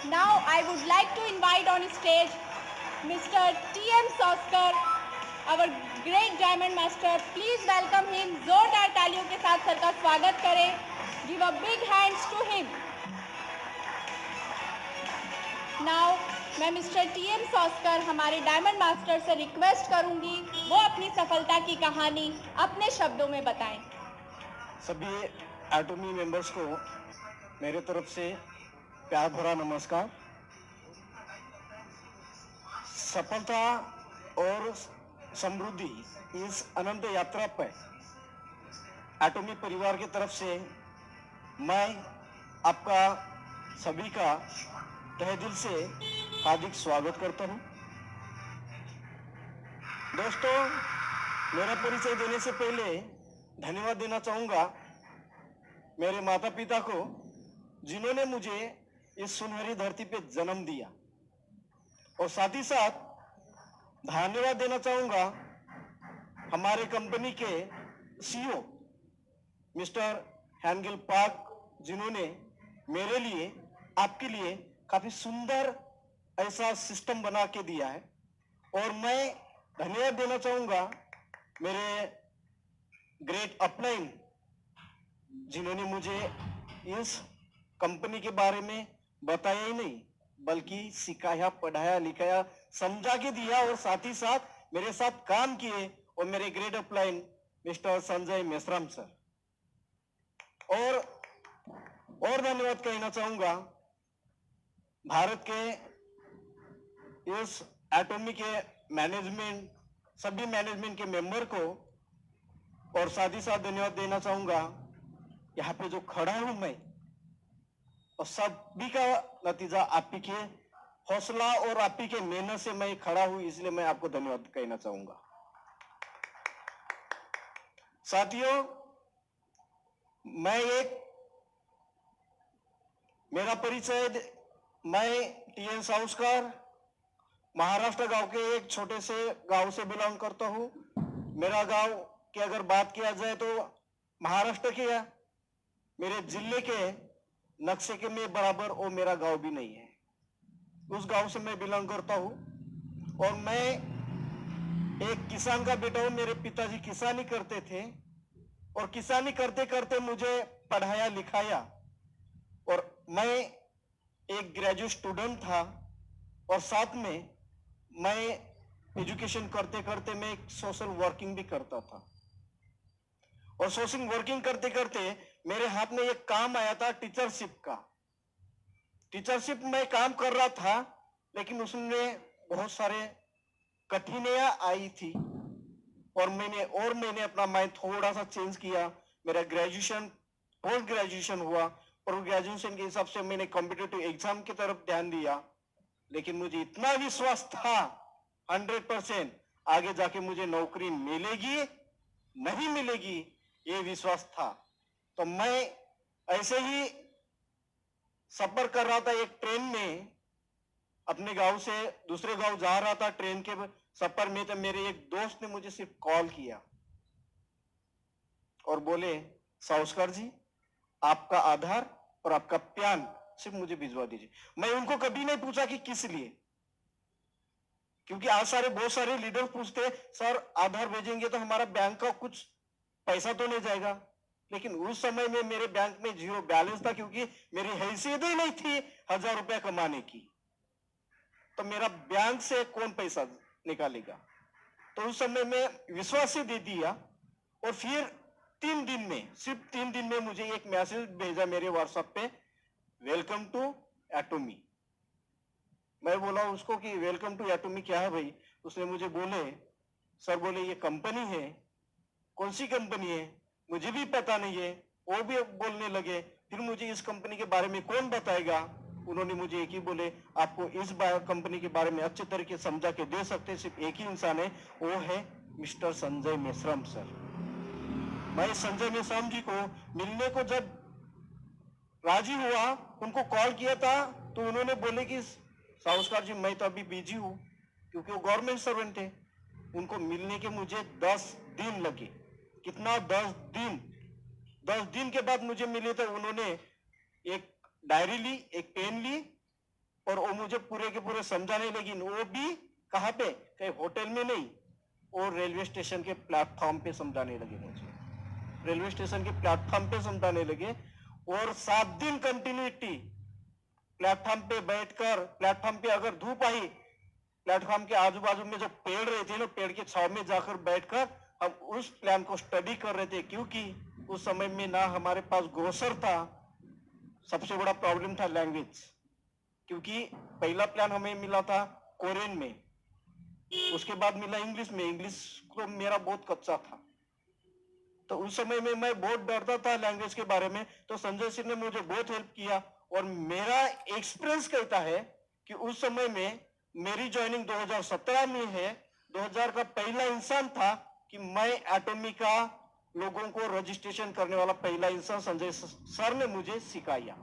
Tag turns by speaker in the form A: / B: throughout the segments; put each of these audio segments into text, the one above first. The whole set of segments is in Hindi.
A: Now I would like to invite on stage Mr. T.M. Soskar, our great diamond master. Please welcome him. जोरदार तालियों के साथ सर का स्वागत करें. Give a big hands to him. Now मैं मिस्टर टी.एम. सॉस्कर हमारे डायमंड मास्टर से रिक्वेस्ट करूंगी वो अपनी सफलता की कहानी अपने शब्दों में बताएं.
B: सभी एटॉमी मेंबर्स को मेरे तरफ से प्यार भरा नमस्कार. सफलता और समृद्धि इस अनंत यात्रा पर एटॉमी परिवार की तरफ से मैं आपका सभी का तहे दिल से हार्दिक स्वागत करता हूं. दोस्तों, मेरा परिचय देने से पहले धन्यवाद देना चाहूंगा मेरे माता पिता को जिन्होंने मुझे इस सुनहरी धरती पे जन्म दिया, और साथ ही साथ धन्यवाद देना चाहूंगा हमारे कंपनी के सीईओ मिस्टर हैंगिल पार्क जिन्होंने मेरे लिए आपके लिए काफी सुंदर ऐसा सिस्टम बना के दिया है. और मैं धन्यवाद देना चाहूंगा मेरे ग्रेट अपलाइन जिन्होंने मुझे इस कंपनी के बारे में बताया ही नहीं बल्कि सिखाया, पढ़ाया, लिखाया, समझा के दिया, और साथ ही साथ मेरे साथ काम किए. और मेरे great upline mister Sanjay Meshram sir. और धन्यवाद कहना चाहूंगा भारत के इस एटॉमी के मैनेजमेंट, सभी मैनेजमेंट के मेंबर को, और साथ ही साथ धन्यवाद देना चाहूंगा यहाँ पे जो खड़ा हूं मैं, और सभी का नतीजा आप ही के हौसला और आप ही के मेहनत से मैं खड़ा हूं, इसलिए मैं आपको धन्यवाद कहना चाहूंगा. साथियों, मेरा परिचय, मैं टी.एम. सॉस्कर महाराष्ट्र गांव के एक छोटे से गांव से बिलोंग करता हूं. मेरा गांव की अगर बात किया जाए तो महाराष्ट्र के मेरे जिले के नक्शे के में बराबर वो मेरा गांव भी नहीं है. उस गांव से मैं बिलोंग करता हूं, और मैं एक किसान का बेटा हूं. मेरे पिताजी किसानी करते थे, और किसानी करते करते मुझे पढ़ाया लिखाया, और मैं एक ग्रेजुएट स्टूडेंट था, और साथ में मैं एजुकेशन करते करते मैं एक सोशल वर्किंग भी करता था. और सोशल वर्किंग करते करते मेरे हाथ में एक काम आया था टीचरशिप का. टीचरशिप में काम कर रहा था, लेकिन उसमें बहुत सारे कठिनाइयां आई थी, और मैंने अपना माइंड थोड़ा सा चेंज किया. मेरा ग्रेजुएशन, पोस्ट ग्रेजुएशन हुआ, और ग्रेजुएशन के हिसाब से मैंने कॉम्पिटिटिव एग्जाम की तरफ ध्यान दिया. लेकिन मुझे इतना विश्वास था 100% आगे जाके मुझे नौकरी मिलेगी नहीं मिलेगी, ये विश्वास था. तो मैं ऐसे ही सफर कर रहा था एक ट्रेन में, अपने गांव से दूसरे गांव जा रहा था ट्रेन के सफर में. तो मेरे एक दोस्त ने मुझे सिर्फ कॉल किया और बोले, सॉस्कर जी, आपका आधार और आपका पैन सिर्फ मुझे भिजवा दीजिए. मैं उनको कभी नहीं पूछा कि किस लिए, क्योंकि आज बहुत सारे लीडर पूछते, सर आधार भेजेंगे तो हमारा बैंक का कुछ पैसा तो नहीं जाएगा. लेकिन उस समय में मेरे बैंक में 0 बैलेंस था, क्योंकि मेरी हैसियत ही नहीं थी 1000 रुपया कमाने की. तो मेरा बैंक से कौन पैसा निकालेगा. तो उस समय में विश्वास से दे दिया. और फिर 3 दिन में, सिर्फ 3 दिन में मुझे एक मैसेज भेजा मेरे व्हाट्सएप पे, वेलकम टू एटॉमी. मैं बोला उसको कि वेलकम टू एटॉमी क्या है भाई. उसने मुझे बोले, सर बोले ये कंपनी है. कौन सी कंपनी है, मुझे भी पता नहीं है. वो भी बोलने लगे, फिर मुझे इस कंपनी के बारे में कौन बताएगा. उन्होंने मुझे एक ही बोले, आपको इस कंपनी के बारे में अच्छे तरीके समझा के दे सकते सिर्फ एक ही इंसान है, वो है मिस्टर संजय मेश्राम सर. मैं संजय मेश्राम जी को मिलने को जब राजी हुआ, उनको कॉल किया था, तो उन्होंने बोले कि सॉस्कर जी मैं तो अभी बिजी हूं, क्योंकि वो गवर्नमेंट सर्वेंट थे. उनको मिलने के मुझे 10 दिन लगे. कितना, 10 दिन. 10 दिन के बाद मुझे मिले, तो उन्होंने एक डायरी ली, एक पेन ली, मुझे पूरे के पूरे समझाने लगी, वो भी कहाँ पे, कहीं होटल में नहीं, और रेलवे स्टेशन के प्लेटफॉर्म पे समझाने लगे मुझे, रेलवे स्टेशन के प्लेटफॉर्म पे समझाने लगे। और 7 दिन कंटिन्यूटी प्लेटफॉर्म पे बैठकर, प्लेटफॉर्म पे अगर धूप आई, प्लेटफॉर्म के आजू बाजू में जो पेड़ रहते ना, पेड़ के छाव में जाकर बैठकर हम उस प्लान को स्टडी कर रहे थे, क्योंकि उस समय में ना हमारे पास ग्रोसर था, सबसे बड़ा प्रॉब्लम था लैंग्वेज, क्योंकि पहला प्लान हमें मिला था कोरियन में, उसके बाद मिला इंग्लिश में, इंग्लिश तो मेरा बहुत कच्चा था, तो उस समय में मैं बहुत डरता था लैंग्वेज के बारे में। तो संजय सिंह ने मुझे बहुत हेल्प किया, और मेरा एक्सपीरियंस कहता है कि उस समय में मेरी ज्वाइनिंग 2017 में है, 2000 का पहला इंसान था कि मैं एटॉमी का लोगों को रजिस्ट्रेशन करने वाला पहला इंसान संजय सर ने मुझे सिखाया,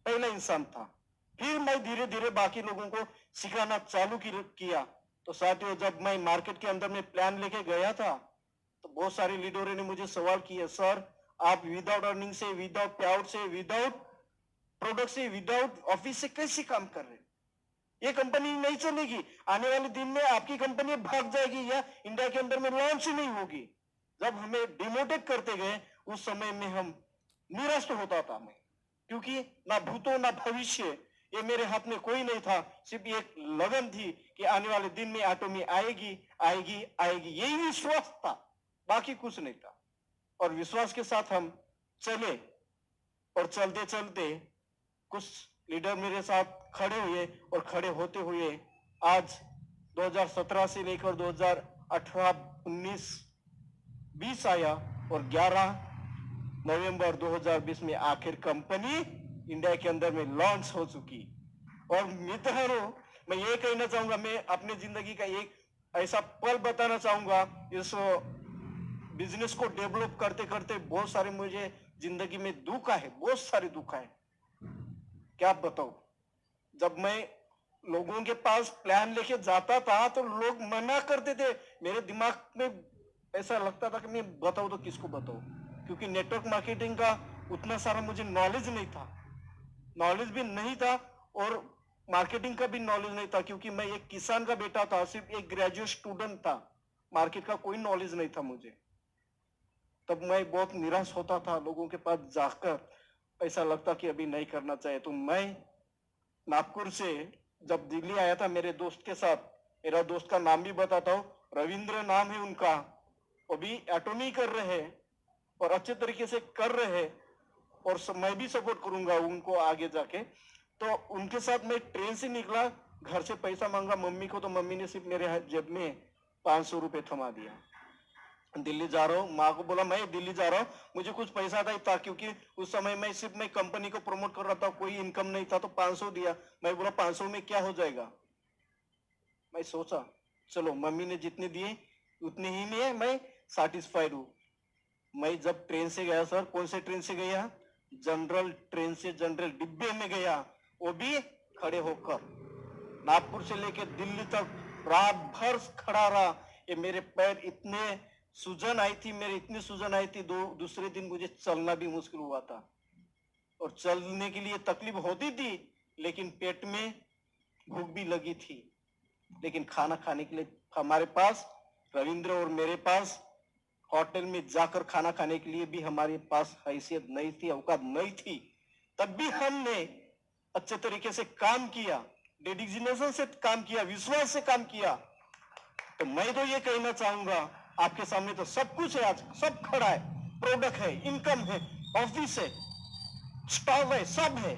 B: पहला इंसान था। फिर मैं धीरे धीरे बाकी लोगों को सिखाना चालू किया। तो साथियों, जब मैं मार्केट के अंदर में प्लान लेके गया था, तो बहुत सारे लीडरों ने मुझे सवाल किए, सर आप विदाउट अर्निंग से, विदाउट पे आउट से, विदाउट प्रोडक्ट से, विदाउट ऑफिस से कैसे काम कर रहे हैं? ये कंपनी नहीं चलेगी, आने वाले दिन में आपकी कंपनी भाग जाएगी या इंडिया के अंदर में लॉन्च ही नहीं होगी। जब हमें डिमोटेड करते गए, उस समय में हम निराश होता था मैं, क्योंकि ना भूतो ना भविष्य, ये मेरे हाथ में कोई नहीं था, सिर्फ एक लगन थी कि आने वाले दिन में एटॉमी आएगी आएगी आएगी, यही विश्वास था, बाकी कुछ नहीं था। और विश्वास के साथ हम चले, और चलते चलते कुछ लीडर मेरे साथ खड़े हुए, और खड़े होते हुए आज 2017 से लेकर 2018, 19, 20 आया, और 11 नवंबर 2020 में आखिर कंपनी इंडिया के अंदर में लॉन्च हो चुकी। और मित्रों, मैं ये कहना चाहूंगा, मैं अपनी जिंदगी का एक ऐसा पल बताना चाहूंगा, इस बिजनेस को डेवलप करते करते बहुत सारे मुझे जिंदगी में दुख आए, बहुत सारे दुख आए, क्या बताऊं। जब मैं लोगों के पास प्लान लेके जाता था तो लोग मना करते थे, मेरे दिमाग में ऐसा लगता था कि मैं बताऊं तो किसको बताऊं, क्योंकि नेटवर्क मार्केटिंग का उतना सारा मुझे नॉलेज नहीं था, नॉलेज भी नहीं था, और मार्केटिंग का भी नॉलेज नहीं था, क्योंकि मैं एक किसान का बेटा था, सिर्फ एक ग्रेजुएट स्टूडेंट था, मार्केट का कोई नॉलेज नहीं था मुझे। तब मैं बहुत निराश होता था, लोगों के पास जाकर ऐसा लगता कि अभी नहीं करना चाहिए। तो मैं नागपुर से जब दिल्ली आया था मेरे दोस्त के साथ, मेरा दोस्त का नाम भी बताता हूँ, रविंद्र नाम है उनका, वो भी एटॉमी कर रहे हैं और अच्छे तरीके से कर रहे हैं, और मैं भी सपोर्ट करूंगा उनको आगे जाके। तो उनके साथ मैं ट्रेन से निकला, घर से पैसा मांगा मम्मी को, तो मम्मी ने सिर्फ मेरे जेब में 500 रुपए थमा दिया। दिल्ली जा रहा हूँ, माँ को बोला मैं दिल्ली जा रहा हूँ, मुझे कुछ पैसा था, क्योंकि उस समय में सिर्फ मैं कंपनी को प्रमोट कर रहा था, कोई इनकम नहीं था, तो 500 दिया। मैं बोला 500 में क्या हो जाएगा, मैं सोचा चलो मम्मी ने जितने दिए उतने ही में मैं सेटिस्फाइड हूँ। मैं जब ट्रेन से गया सर, कौन से ट्रेन से गया, जनरल ट्रेन से, जनरल डिब्बे में गया, वो भी खड़े होकर, नागपुर से लेकर दिल्ली तक रात भर खड़ा रहा। ये मेरे पैर इतने सूजन आई थी, मेरे इतनी सूजन आई थी, दूसरे दिन मुझे चलना भी मुश्किल हुआ था, और चलने के लिए तकलीफ होती थी, लेकिन पेट में भूख भी लगी थी, लेकिन खाना खाने के लिए हमारे पास, रविंद्र और मेरे पास होटल में जाकर खाना खाने के लिए भी हमारे पास हैसियत नहीं थी, औकात नहीं थी। तब भी हमने अच्छे तरीके से काम किया, डेडिकेशन से काम किया, विश्वास से काम किया। तो मैं तो ये कहना चाहूंगा, आपके सामने तो सब कुछ है, आज सब खड़ा है, प्रोडक्ट है, इनकम है, ऑफिस है, स्टॉक है, सब है।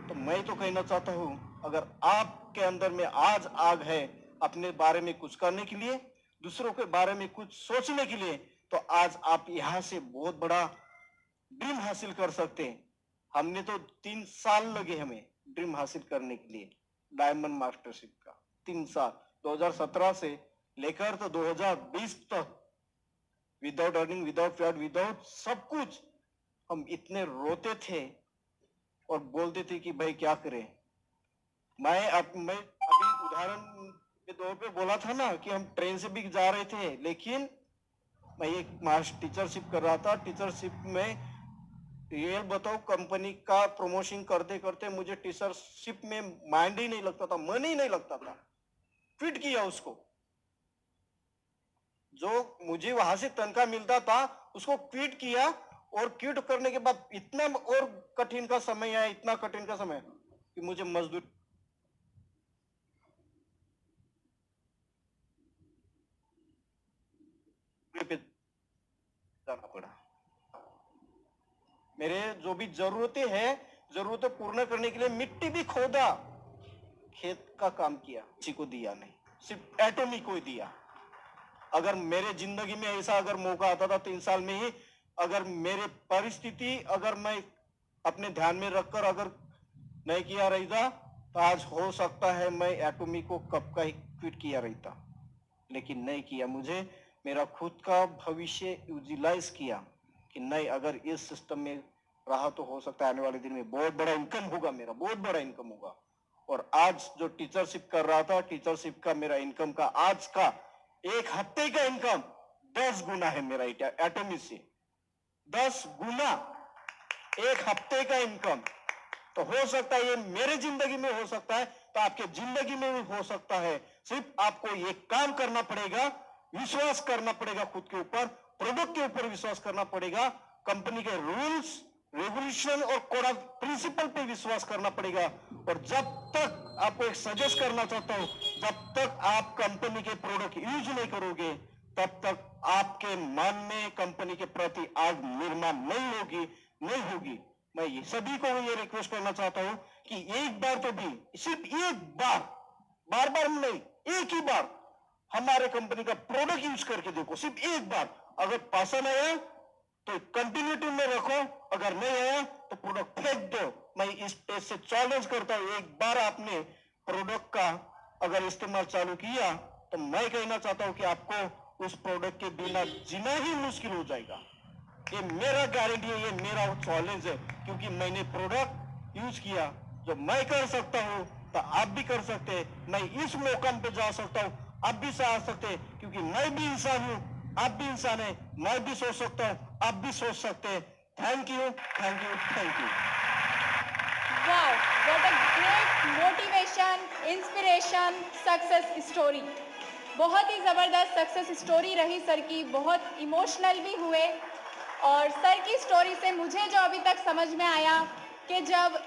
B: तो मैं तो कहना चाहता हूं, अगर आपके अंदर में आज आग है अपने बारे में कुछ करने के लिए, दूसरों के बारे में कुछ सोचने के लिए, तो आज आप यहां से बहुत बड़ा ड्रीम हासिल कर सकते हैं। हमने तो 3 साल लगे हमें ड्रीम हासिल करने के लिए, डायमंड मास्टरशिप का 3 साल, 2017 से लेकर तो 2020 तक, without earning, without flood, without सब कुछ, हम इतने रोते थे और बोलते थे कि भाई क्या करें। मैं अभी उदाहरण के तौर पे बोला था ना कि हम ट्रेन से भी जा रहे थे, लेकिन मैं एक मास टीचरशिप कर रहा था, टीचरशिप में रियल बताओ, कंपनी का प्रमोशन करते करते मुझे टीचरशिप में माइंड ही नहीं लगता था, मन ही नहीं लगता था। क्विट किया उसको। जो मुझे वहां से तनख्वाह मिलता था उसको क्विट किया, और क्विट करने के बाद इतना और कठिन का समय आया, इतना कठिन का समय कि मुझे मजदूर पे जाना पड़ा। मेरे जो भी जरूरतें पूर्ण करने के लिए मिट्टी भी खोदा, खेत का काम किया, किसी को दिया नहीं, सिर्फ एटॉमिक को ही दिया। अगर मेरे जिंदगी में ऐसा अगर मौका आता था 3 साल में ही, अगर मेरे परिस्थिति अगर मैं अपने ध्यान में रखकर अगर नहीं किया रहता तो आज हो सकता है मैं एटॉमिक को कब का ही क्विट किया रहता, लेकिन नहीं किया। मुझे मेरा खुद का भविष्य यूटिलाइज किया कि नहीं, अगर इस सिस्टम में रहा तो हो सकता है आने वाले दिन में बहुत बड़ा इनकम होगा, मेरा बहुत बड़ा इनकम होगा। और आज जो टीचरशिप कर रहा था, टीचरशिप का मेरा इनकम का आज का 1 हफ्ते का इनकम 10 गुना है मेरा एटॉमिक से, 10 गुना 1 हफ्ते का इनकम। तो हो सकता है ये मेरे जिंदगी में हो सकता है, तो आपके जिंदगी में भी हो सकता है। सिर्फ आपको ये काम करना पड़ेगा, विश्वास करना पड़ेगा खुद के ऊपर, प्रोडक्ट के ऊपर विश्वास करना पड़ेगा, कंपनी के रूल्स रेगुलेशन और कोड ऑफ प्रिंसिपल पे विश्वास करना पड़ेगा। और जब तक आपको एक सजेस्ट करना चाहता हूं, जब तक आप कंपनी के प्रोडक्ट यूज नहीं करोगे तब तक आपके मन में कंपनी के प्रति आग निर्माण नहीं होगी। मैं ये सभी को ये रिक्वेस्ट करना चाहता हूं कि एक बार तो भी, सिर्फ एक बार, बार बार नहीं, एक ही बार हमारे कंपनी का प्रोडक्ट यूज करके देखो, सिर्फ एक बार। अगर पसंद आया तो कंटिन्यूटी में रखो, अगर नहीं आया तो प्रोडक्ट फेंक दो। मैं इस स्टेज से चैलेंज करता हूं, एक बार आपने प्रोडक्ट का अगर इस्तेमाल चालू किया तो मैं कहना चाहता हूं कि आपको उस प्रोडक्ट के बिना जीना ही मुश्किल हो जाएगा। ये मेरा गारंटी है, ये मेरा चैलेंज है, क्योंकि मैंने प्रोडक्ट यूज किया। जो मैं कर सकता हूं तो आप भी कर सकते हैं। मैं इस मुकाम पे जा सकता हूं, आप भी आ सकते हैं, क्योंकि मैं भी इंसान हूं, आप भी इंसान है। मैं भी सोच सकता हूं, आप भी सोच सकते हैं। Thank you, thank you, thank you.
A: Wow, what a great motivation, inspiration, success story. बहुत ही ज़बरदस्त सक्सेस स्टोरी रही सर की, बहुत इमोशनल भी हुए। और सर की स्टोरी से मुझे जो अभी तक समझ में आया कि जब